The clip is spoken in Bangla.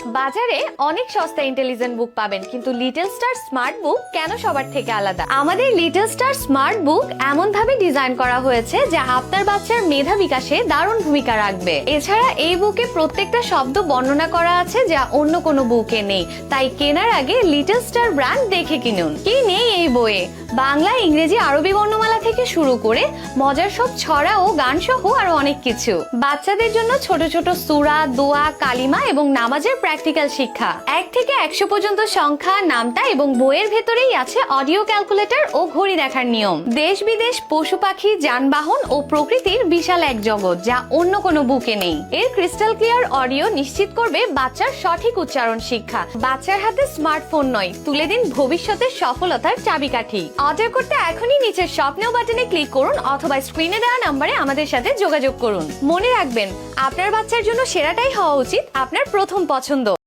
বাজারে অনেক সস্তা ইন্টেলিজেন্ট বুক পাবেন, কিন্তু লিটল স্টার স্মার্ট বুক কেন সবার থেকে আলাদা? আমাদের লিটল স্টার স্মার্ট বুক এমন ভাবে ডিজাইন করা হয়েছে যা আপনার বাচ্চার মেধা বিকাশে দারুণ ভূমিকা রাখবে। এছাড়া এই বুকে প্রত্যেকটা শব্দ বর্ণনা করা আছে যা অন্য কোনো বুকে নেই, তাই কেনার আগে লিটল স্টার ব্র্যান্ড দেখে কিনুন। কি নেই এই বইয়ে? বাংলা, ইংরেজি, আরবি বর্ণমালা থেকে শুরু করে মজার সব ছড়া ও গান সহ আরো অনেক কিছু। বাচ্চাদের জন্য ছোট ছোট সূরা, দোয়া, কালিমা এবং নামাজের প্র্যাকটিক্যাল শিক্ষা। 1 থেকে 100 পর্যন্ত সংখ্যা, নামতা এবং বইয়ের ভেতরেই আছে অডিও ক্যালকুলেটর ও ঘড়ি দেখার নিয়ম। দেশ বিদেশ, পশু পাখি, যানবাহন ও প্রকৃতির বিশাল এক জগৎ যা অন্য কোনো বুকে নেই। এর ক্রিস্টাল ক্লিয়ার অডিও নিশ্চিত করবে বাচ্চার সঠিক উচ্চারণ শিক্ষা। বাচ্চার হাতে স্মার্টফোন নয়, তুলে দিন ভবিষ্যতের সফলতার চাবিকাঠি। অর্ডার করতে এখনই নিচের শপ নাও বাটনে ক্লিক করুন অথবা স্ক্রিনে দেওয়া নম্বরে আমাদের সাথে যোগাযোগ করুন। মনে রাখবেন, আপনার বাচ্চার জন্য সেরাটাই হওয়া উচিত আপনার প্রথম পছন্দ।